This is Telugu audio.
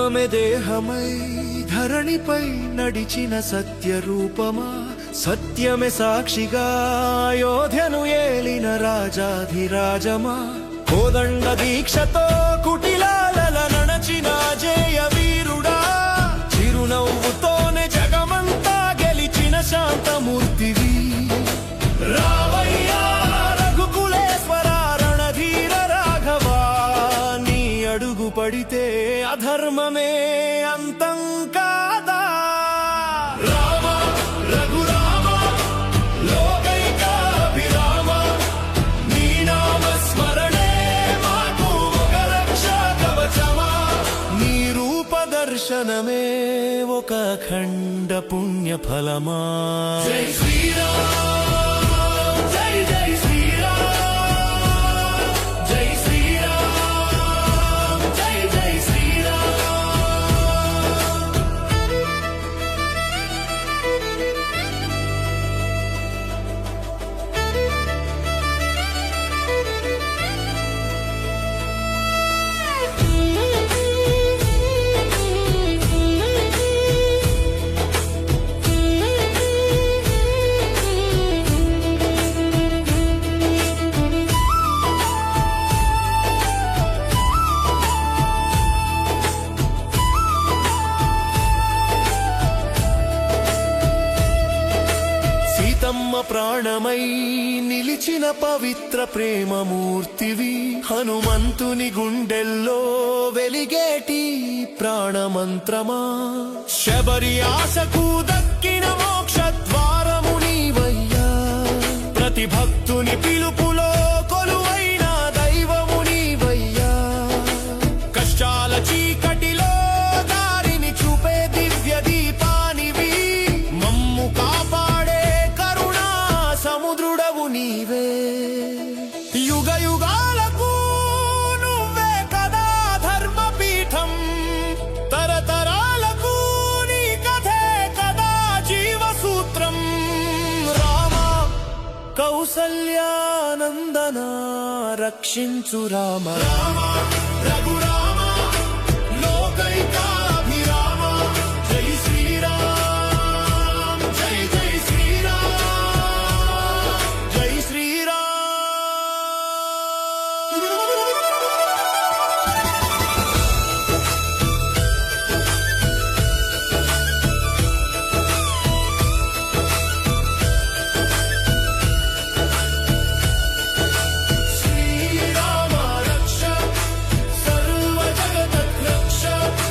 తత్వమే దేహమై ధరణిపై నడిచిన సత్యరూపమా, సత్యమే సాక్షిగా అయోధ్యను ఏలిన రాజాధిరాజమా, కోదండ దీక్షతో కుటిలాలల నడచిన జయ వీరుడా, చిరునవ్వుతోనే జగమంతా గెలిచిన శాంతమూర్తివి. రావయ్యా రఘుకులేశ్వర రణధీర రాఘవా, నీ అడుగు పడితే అధర్మమే అంతం కాదా. రామ రఘురామ లోకైకాభిరామ, నీ నామ స్మరణే మాకు ఒక రక్షా కవచమా, నీ రూప దర్శనమే ఒక అఖండ పుణ్య ఫలమా. జై శ్రీరామ్ జై జై శ్రీరామ్, జై శ్రీరామ్ జై జై శ్రీరామ్. సీతమ్మ ప్రాణమై నిలిచిన పవిత్ర ప్రేమమూర్తివి, హనుమంతుని గుండెల్లో వెలిగేటి ప్రాణమంత్రమా, శబరి ఆశకు దక్కిన మోక్ష ద్వారము నీవయ్యా, ప్రతి భక్తుని పిలుపులో కొలువైన దైవము నీవయ్యా, కష్టాల చీకటిలో దారిని చూపే దివ్య దీపానివి, మమ్ము కాపాడే కరుణా సముద్రుడవు నీవే. యుగ యుగాలకు నువ్వే కదా ధర్మపీఠం, తరతరాలకు నీ కథే కదా జీవసూత్రం. రామ కౌసల్యానందన రక్షించు రామ, రామ రఘురామ లోకైకా